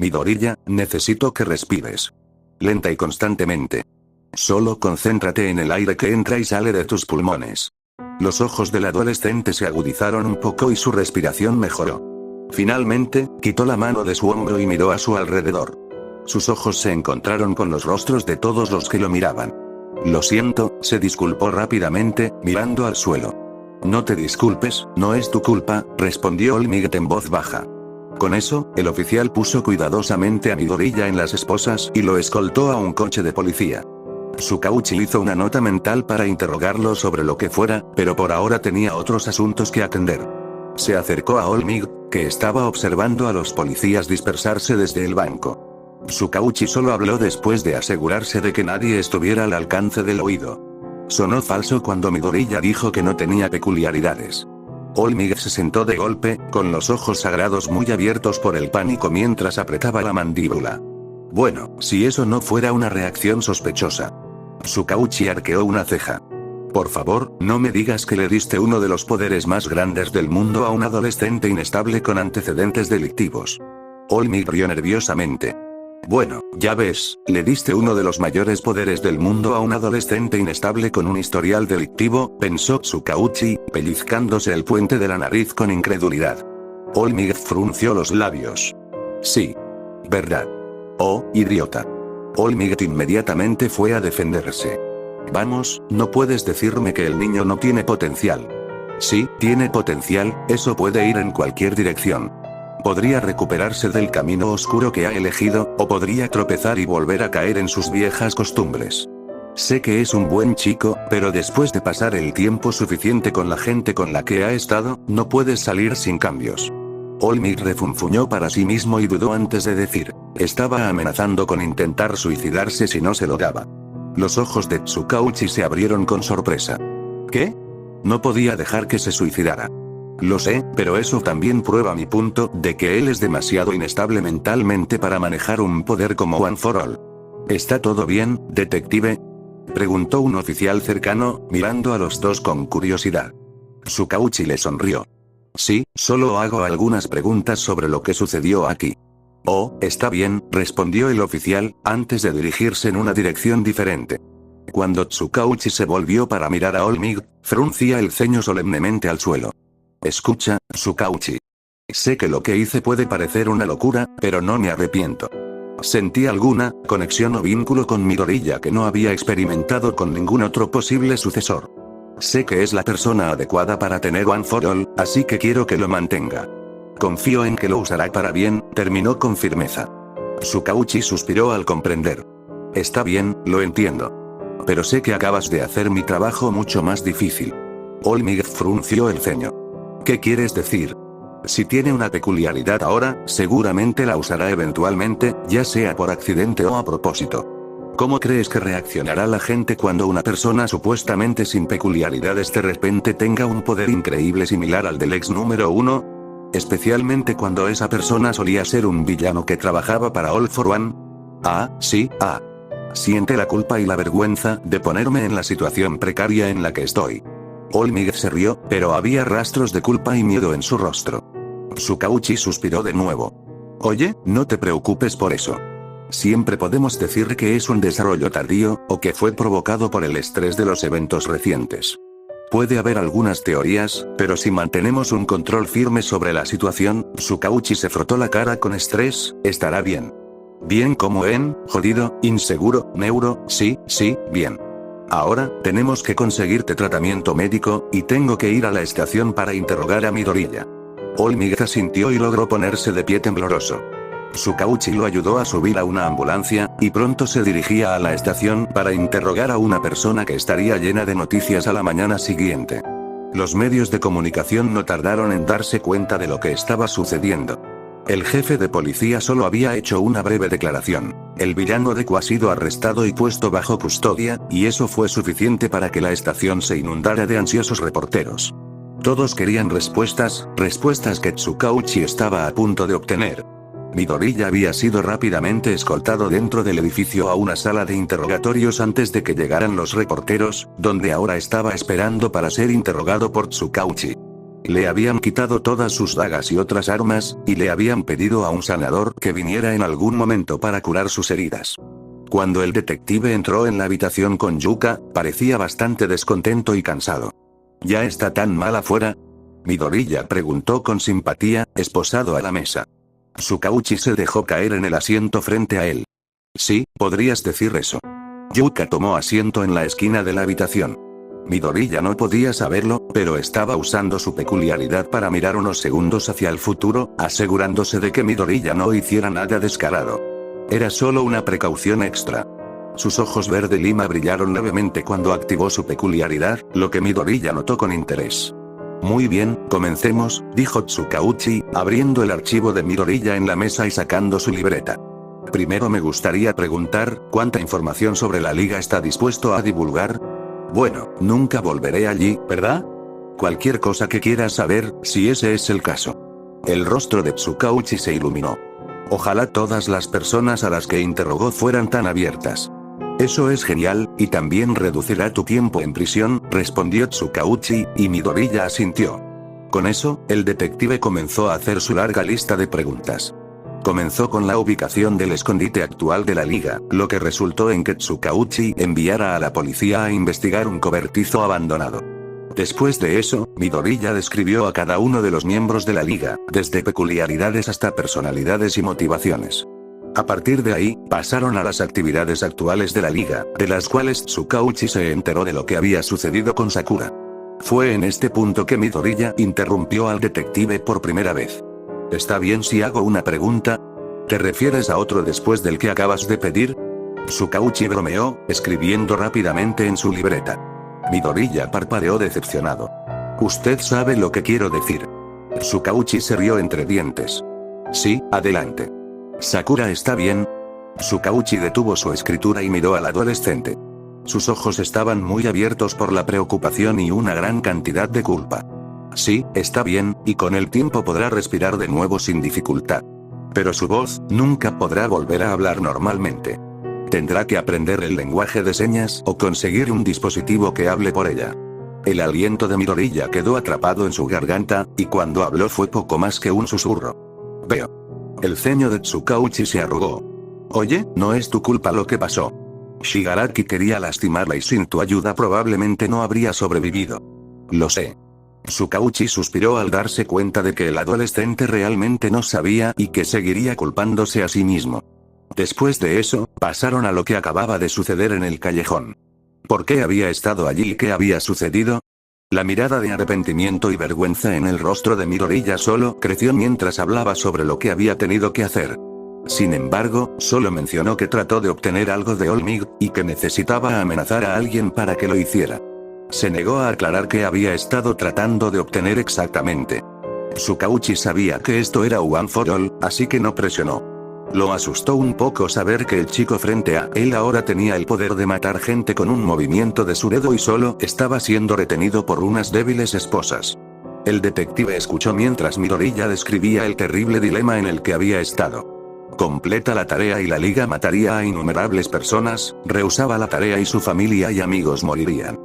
«Midoriya, necesito que respires. Lenta y constantemente. Solo concéntrate en el aire que entra y sale de tus pulmones». Los ojos del adolescente se agudizaron un poco y su respiración mejoró. Finalmente, quitó la mano de su hombro y miró a su alrededor. Sus ojos se encontraron con los rostros de todos los que lo miraban. «Lo siento», se disculpó rápidamente, mirando al suelo. «No te disculpes, no es tu culpa», respondió All Might en voz baja. Con eso, el oficial puso cuidadosamente a Midoriya en las esposas y lo escoltó a un coche de policía. Tsukauchi hizo una nota mental para interrogarlo sobre lo que fuera, pero por ahora tenía otros asuntos que atender. Se acercó a All Might, que estaba observando a los policías dispersarse desde el banco. Tsukauchi solo habló después de asegurarse de que nadie estuviera al alcance del oído. Sonó falso cuando Midoriya dijo que no tenía peculiaridades. All Might se sentó de golpe, con los ojos sagrados muy abiertos por el pánico mientras apretaba la mandíbula. Bueno, si eso no fuera una reacción sospechosa. Tsukauchi arqueó una ceja. «Por favor, no me digas que le diste uno de los poderes más grandes del mundo a un adolescente inestable con antecedentes delictivos». All Might rió nerviosamente. «Bueno, ya ves, le diste uno de los mayores poderes del mundo a un adolescente inestable con un historial delictivo», pensó Tsukauchi, pellizcándose el puente de la nariz con incredulidad. All Might frunció los labios. «Sí. ¿Verdad? Oh, idiota». All Might inmediatamente fue a defenderse. «Vamos, no puedes decirme que el niño no tiene potencial». «Sí, tiene potencial, eso puede ir en cualquier dirección. Podría recuperarse del camino oscuro que ha elegido, o podría tropezar y volver a caer en sus viejas costumbres. Sé que es un buen chico, pero después de pasar el tiempo suficiente con la gente con la que ha estado, no puedes salir sin cambios». All Might refunfuñó para sí mismo y dudó antes de decir. Estaba amenazando con intentar suicidarse si no se lo daba. Los ojos de Tsukauchi se abrieron con sorpresa. ¿Qué? No podía dejar que se suicidara. Lo sé, pero eso también prueba mi punto, de que él es demasiado inestable mentalmente para manejar un poder como One for All. ¿Está todo bien, detective?, preguntó un oficial cercano, mirando a los dos con curiosidad. Tsukauchi le sonrió. Sí, solo hago algunas preguntas sobre lo que sucedió aquí. Oh, está bien, respondió el oficial, antes de dirigirse en una dirección diferente. Cuando Tsukauchi se volvió para mirar a All Might, fruncía el ceño solemnemente al suelo. Escucha, Tsukauchi. Sé que lo que hice puede parecer una locura, pero no me arrepiento. Sentí alguna conexión o vínculo con Midoriya que no había experimentado con ningún otro posible sucesor. Sé que es la persona adecuada para tener One for All, así que quiero que lo mantenga. Confío en que lo usará para bien, terminó con firmeza. Tsukauchi suspiró al comprender. Está bien, lo entiendo. Pero sé que acabas de hacer mi trabajo mucho más difícil. All Might frunció el ceño. ¿Qué quieres decir? Si tiene una peculiaridad ahora, seguramente la usará eventualmente, ya sea por accidente o a propósito. ¿Cómo crees que reaccionará la gente cuando una persona supuestamente sin peculiaridades de repente tenga un poder increíble similar al del ex número 1? Especialmente cuando esa persona solía ser un villano que trabajaba para All for One. Ah, sí, Siente la culpa y la vergüenza de ponerme en la situación precaria en la que estoy. Olmig se rió, pero había rastros de culpa y miedo en su rostro. Tsukauchi suspiró de nuevo. Oye, no te preocupes por eso. Siempre podemos decir que es un desarrollo tardío, o que fue provocado por el estrés de los eventos recientes. Puede haber algunas teorías, pero si mantenemos un control firme sobre la situación, Tsukauchi se frotó la cara con estrés, estará bien. Bien como en, jodido, inseguro, neuro, sí, bien. Ahora, tenemos que conseguirte tratamiento médico, y tengo que ir a la estación para interrogar a Midoriya. Olmig asintió y logró ponerse de pie tembloroso. Tsukauchi lo ayudó a subir a una ambulancia, y pronto se dirigía a la estación para interrogar a una persona que estaría llena de noticias a la mañana siguiente. Los medios de comunicación no tardaron en darse cuenta de lo que estaba sucediendo. El jefe de policía solo había hecho una breve declaración. El villano Deku ha sido arrestado y puesto bajo custodia, y eso fue suficiente para que la estación se inundara de ansiosos reporteros. Todos querían respuestas que Tsukauchi estaba a punto de obtener. Midoriya había sido rápidamente escoltado dentro del edificio a una sala de interrogatorios antes de que llegaran los reporteros, donde ahora estaba esperando para ser interrogado por Tsukauchi. Le habían quitado todas sus dagas y otras armas, y le habían pedido a un sanador que viniera en algún momento para curar sus heridas. Cuando el detective entró en la habitación con Yuka, parecía bastante descontento y cansado. ¿Ya está tan mal afuera? Midoriya preguntó con simpatía, esposado a la mesa. Tsukauchi se dejó caer en el asiento frente a él. Sí, podrías decir eso. Yuka tomó asiento en la esquina de la habitación. Midoriya no podía saberlo, pero estaba usando su peculiaridad para mirar unos segundos hacia el futuro, asegurándose de que Midoriya no hiciera nada descarado. Era solo una precaución extra. Sus ojos verde lima brillaron levemente cuando activó su peculiaridad, lo que Midoriya notó con interés. Muy bien, comencemos, dijo Tsukauchi, abriendo el archivo de Midoriya en la mesa y sacando su libreta. Primero me gustaría preguntar, ¿cuánta información sobre la liga está dispuesto a divulgar? Bueno, nunca volveré allí, ¿verdad? Cualquier cosa que quieras saber, si ese es el caso. El rostro de Tsukauchi se iluminó. Ojalá todas las personas a las que interrogó fueran tan abiertas. Eso es genial, y también reducirá tu tiempo en prisión, respondió Tsukauchi, y Midoriya asintió. Con eso, el detective comenzó a hacer su larga lista de preguntas. Comenzó con la ubicación del escondite actual de la liga, lo que resultó en que Tsukauchi enviara a la policía a investigar un cobertizo abandonado. Después de eso, Midoriya describió a cada uno de los miembros de la liga, desde peculiaridades hasta personalidades y motivaciones. A partir de ahí, pasaron a las actividades actuales de la liga, de las cuales Tsukauchi se enteró de lo que había sucedido con Sakura. Fue en este punto que Midoriya interrumpió al detective por primera vez. ¿Está bien si hago una pregunta? ¿Te refieres a otro después del que acabas de pedir? Tsukauchi bromeó, escribiendo rápidamente en su libreta. Midoriya parpadeó decepcionado. Usted sabe lo que quiero decir. Tsukauchi se rió entre dientes. Sí, adelante. ¿Sakura está bien? Tsukauchi detuvo su escritura y miró al adolescente. Sus ojos estaban muy abiertos por la preocupación y una gran cantidad de culpa. Sí, está bien, y con el tiempo podrá respirar de nuevo sin dificultad. Pero su voz nunca podrá volver a hablar normalmente. Tendrá que aprender el lenguaje de señas o conseguir un dispositivo que hable por ella. El aliento de Midoriya quedó atrapado en su garganta, y cuando habló fue poco más que un susurro. Veo. El ceño de Tsukauchi se arrugó. Oye, no es tu culpa lo que pasó. Shigaraki quería lastimarla y sin tu ayuda probablemente no habría sobrevivido. Lo sé. Tsukauchi suspiró al darse cuenta de que el adolescente realmente no sabía y que seguiría culpándose a sí mismo. Después de eso, pasaron a lo que acababa de suceder en el callejón. ¿Por qué había estado allí y qué había sucedido? La mirada de arrepentimiento y vergüenza en el rostro de Midoriya solo creció mientras hablaba sobre lo que había tenido que hacer. Sin embargo, solo mencionó que trató de obtener algo de Olmig, y que necesitaba amenazar a alguien para que lo hiciera. Se negó a aclarar qué había estado tratando de obtener exactamente. Tsukauchi sabía que esto era One for All, así que no presionó. Lo asustó un poco saber que el chico frente a él ahora tenía el poder de matar gente con un movimiento de su dedo y solo estaba siendo retenido por unas débiles esposas. El detective escuchó mientras Midoriya describía el terrible dilema en el que había estado. Completa la tarea y la liga mataría a innumerables personas, rehusaba la tarea y su familia y amigos morirían.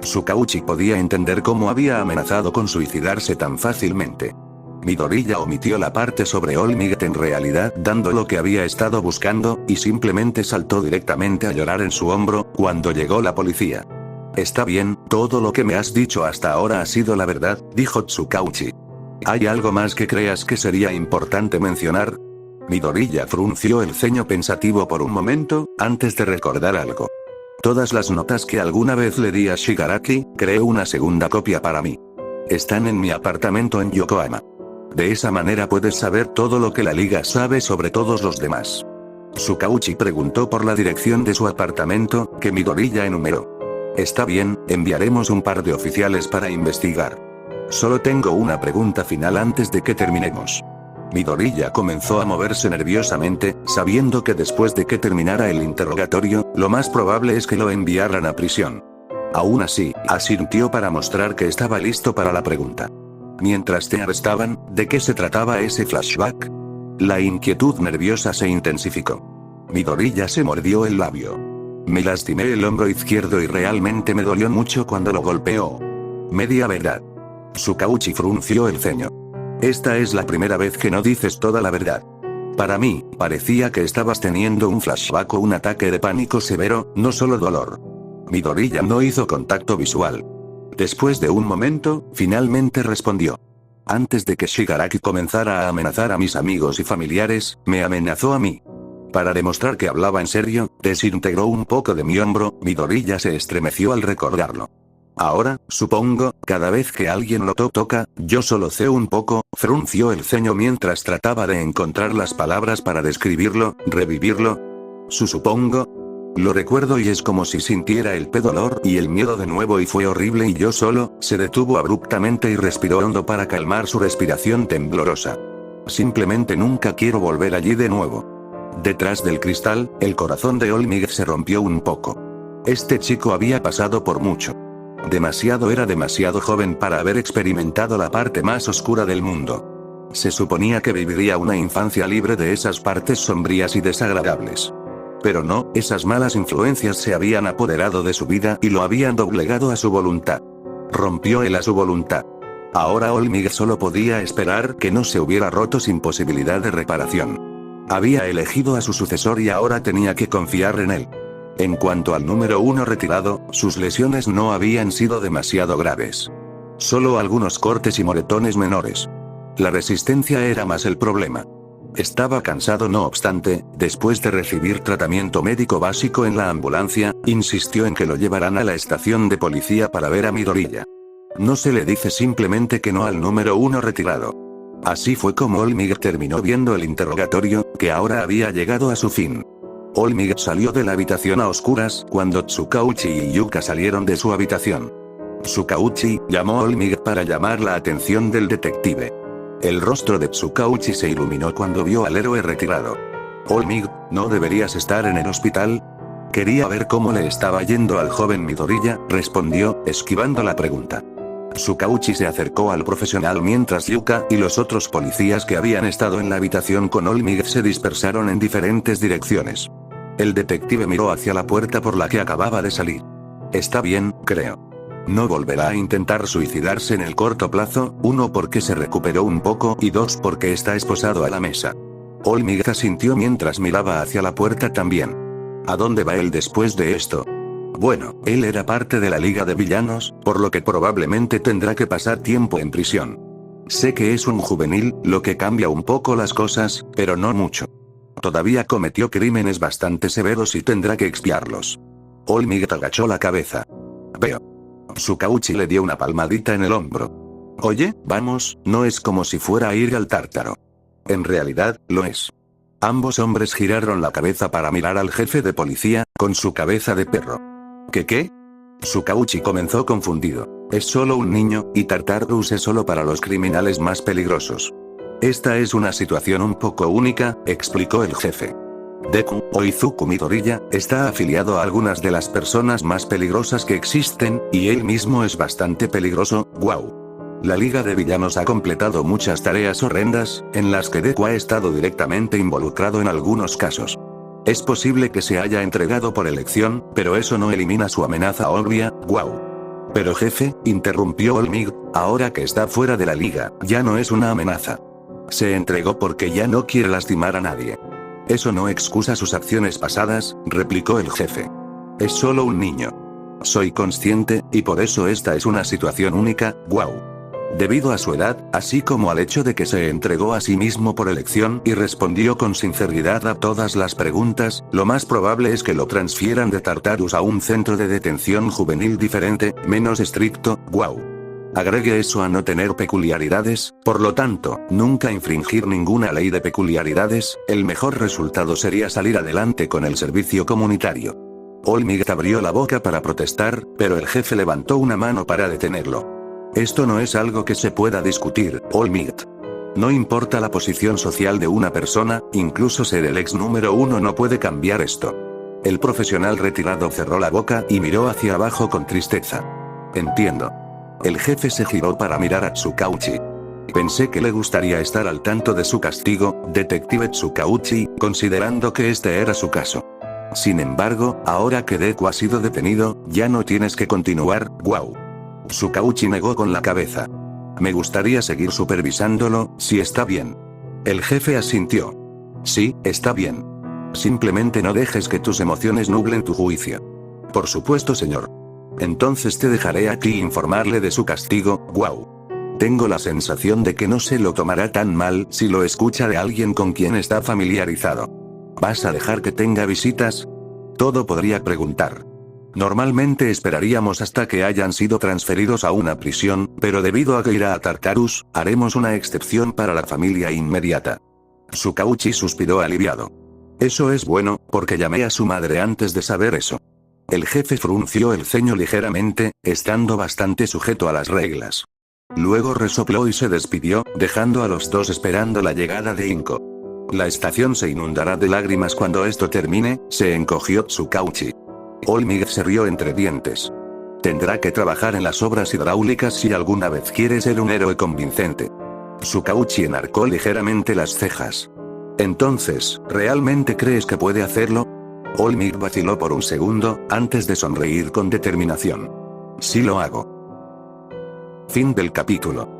Tsukauchi podía entender cómo había amenazado con suicidarse tan fácilmente. Midoriya omitió la parte sobre All Might en realidad dando lo que había estado buscando, y simplemente saltó directamente a llorar en su hombro, cuando llegó la policía. Está bien, todo lo que me has dicho hasta ahora ha sido la verdad, dijo Tsukauchi. ¿Hay algo más que creas que sería importante mencionar? Midoriya frunció el ceño pensativo por un momento, antes de recordar algo. Todas las notas que alguna vez le di a Shigaraki, creé una segunda copia para mí. Están en mi apartamento en Yokohama. De esa manera puedes saber todo lo que la liga sabe sobre todos los demás. Tsukauchi preguntó por la dirección de su apartamento, que Midoriya enumeró. Está bien, enviaremos un par de oficiales para investigar. Solo tengo una pregunta final antes de que terminemos. Midoriya comenzó a moverse nerviosamente, sabiendo que después de que terminara el interrogatorio, lo más probable es que lo enviaran a prisión. Aún así, asintió para mostrar que estaba listo para la pregunta. Mientras te arrestaban, ¿de qué se trataba ese flashback? La inquietud nerviosa se intensificó. Midoriya se mordió el labio. Me lastimé el hombro izquierdo y realmente me dolió mucho cuando lo golpeó. Media verdad. Tsukauchi frunció el ceño. Esta es la primera vez que no dices toda la verdad. Para mí, parecía que estabas teniendo un flashback o un ataque de pánico severo, no solo dolor. Midoriya no hizo contacto visual. Después de un momento, finalmente respondió. Antes de que Shigaraki comenzara a amenazar a mis amigos y familiares, me amenazó a mí. Para demostrar que hablaba en serio, desintegró un poco de mi hombro, Midoriya se estremeció al recordarlo. Ahora, supongo, cada vez que alguien lo toca, yo solo sé un poco, frunció el ceño mientras trataba de encontrar las palabras para describirlo, revivirlo. Supongo. Lo recuerdo y es como si sintiera el dolor y el miedo de nuevo y fue horrible y yo solo, se detuvo abruptamente y respiró hondo para calmar su respiración temblorosa. Simplemente nunca quiero volver allí de nuevo. Detrás del cristal, el corazón de All Might se rompió un poco. Este chico había pasado por mucho. Era demasiado joven para haber experimentado la parte más oscura del mundo. Se suponía que viviría una infancia libre de esas partes sombrías y desagradables. Pero no, esas malas influencias se habían apoderado de su vida y lo habían doblegado a su voluntad. Rompió él a su voluntad. Ahora All Might solo podía esperar que no se hubiera roto sin posibilidad de reparación. Había elegido a su sucesor y ahora tenía que confiar en él. En cuanto al número 1 retirado, sus lesiones no habían sido demasiado graves. Solo algunos cortes y moretones menores. La resistencia era más el problema. Estaba cansado no obstante, después de recibir tratamiento médico básico en la ambulancia, insistió en que lo llevaran a la estación de policía para ver a Midoriya. No se le dice simplemente que no al número 1 retirado. Así fue como All Might terminó viendo el interrogatorio, que ahora había llegado a su fin. All Might salió de la habitación a oscuras cuando Tsukauchi y Yuka salieron de su habitación. Tsukauchi llamó a All Might para llamar la atención del detective. El rostro de Tsukauchi se iluminó cuando vio al héroe retirado. All Might, ¿no deberías estar en el hospital? Quería ver cómo le estaba yendo al joven Midoriya, respondió, esquivando la pregunta. Tsukauchi se acercó al profesional mientras Yuka y los otros policías que habían estado en la habitación con All Might se dispersaron en diferentes direcciones. El detective miró hacia la puerta por la que acababa de salir. Está bien, creo. No volverá a intentar suicidarse en el corto plazo, 1 porque se recuperó un poco y 2 porque está esposado a la mesa. All Might asintió mientras miraba hacia la puerta también. ¿A dónde va él después de esto? Bueno, él era parte de la Liga de Villanos, por lo que probablemente tendrá que pasar tiempo en prisión. Sé que es un juvenil, lo que cambia un poco las cosas, pero no mucho. Todavía cometió crímenes bastante severos y tendrá que expiarlos. All Might agachó la cabeza. Veo. Tsukauchi le dio una palmadita en el hombro. Oye, vamos, no es como si fuera a ir al Tártaro. En realidad, lo es. Ambos hombres giraron la cabeza para mirar al jefe de policía, con su cabeza de perro. ¿Qué? Tsukauchi comenzó confundido. Es solo un niño, y Tartarus es solo para los criminales más peligrosos. Esta es una situación un poco única, explicó el jefe. Deku, o Izuku Midoriya, está afiliado a algunas de las personas más peligrosas que existen, y él mismo es bastante peligroso, wow. La Liga de Villanos ha completado muchas tareas horrendas, en las que Deku ha estado directamente involucrado en algunos casos. Es posible que se haya entregado por elección, pero eso no elimina su amenaza obvia. Wow. Pero jefe, interrumpió All Might, ahora que está fuera de la liga, ya no es una amenaza. Se entregó porque ya no quiere lastimar a nadie. Eso no excusa sus acciones pasadas, replicó el jefe. Es solo un niño. Soy consciente, y por eso esta es una situación única. Wow. Debido a su edad, así como al hecho de que se entregó a sí mismo por elección y respondió con sinceridad a todas las preguntas, lo más probable es que lo transfieran de Tartarus a un centro de detención juvenil diferente, menos estricto. Wow. Agregue eso a no tener peculiaridades, por lo tanto, nunca infringir ninguna ley de peculiaridades, el mejor resultado sería salir adelante con el servicio comunitario. All Might abrió la boca para protestar, pero el jefe levantó una mano para detenerlo. Esto no es algo que se pueda discutir, All Might. No importa la posición social de una persona, incluso ser el ex número 1 no puede cambiar esto. El profesional retirado cerró la boca y miró hacia abajo con tristeza. Entiendo. El jefe se giró para mirar a Tsukauchi. Pensé que le gustaría estar al tanto de su castigo, detective Tsukauchi, considerando que este era su caso. Sin embargo, ahora que Deku ha sido detenido, ya no tienes que continuar. Wow. Tsukauchi negó con la cabeza. Me gustaría seguir supervisándolo, si está bien. El jefe asintió. Sí, está bien. Simplemente no dejes que tus emociones nublen tu juicio. Por supuesto, señor. Entonces te dejaré aquí informarle de su castigo. Wow. Tengo la sensación de que no se lo tomará tan mal si lo escucha de alguien con quien está familiarizado. ¿Vas a dejar que tenga visitas? Todo podría preguntar. Normalmente esperaríamos hasta que hayan sido transferidos a una prisión, pero debido a que irá a Tartarus, haremos una excepción para la familia inmediata. Tsukauchi suspiró aliviado. Eso es bueno, porque llamé a su madre antes de saber eso. El jefe frunció el ceño ligeramente, estando bastante sujeto a las reglas. Luego resopló y se despidió, dejando a los dos esperando la llegada de Inko. La estación se inundará de lágrimas cuando esto termine, se encogió Tsukauchi. All Might se rió entre dientes. Tendrá que trabajar en las obras hidráulicas si alguna vez quiere ser un héroe convincente. Tsukauchi enarcó ligeramente las cejas. Entonces, ¿realmente crees que puede hacerlo? All Might vaciló por un segundo, antes de sonreír con determinación. Sí lo hago. Fin del capítulo.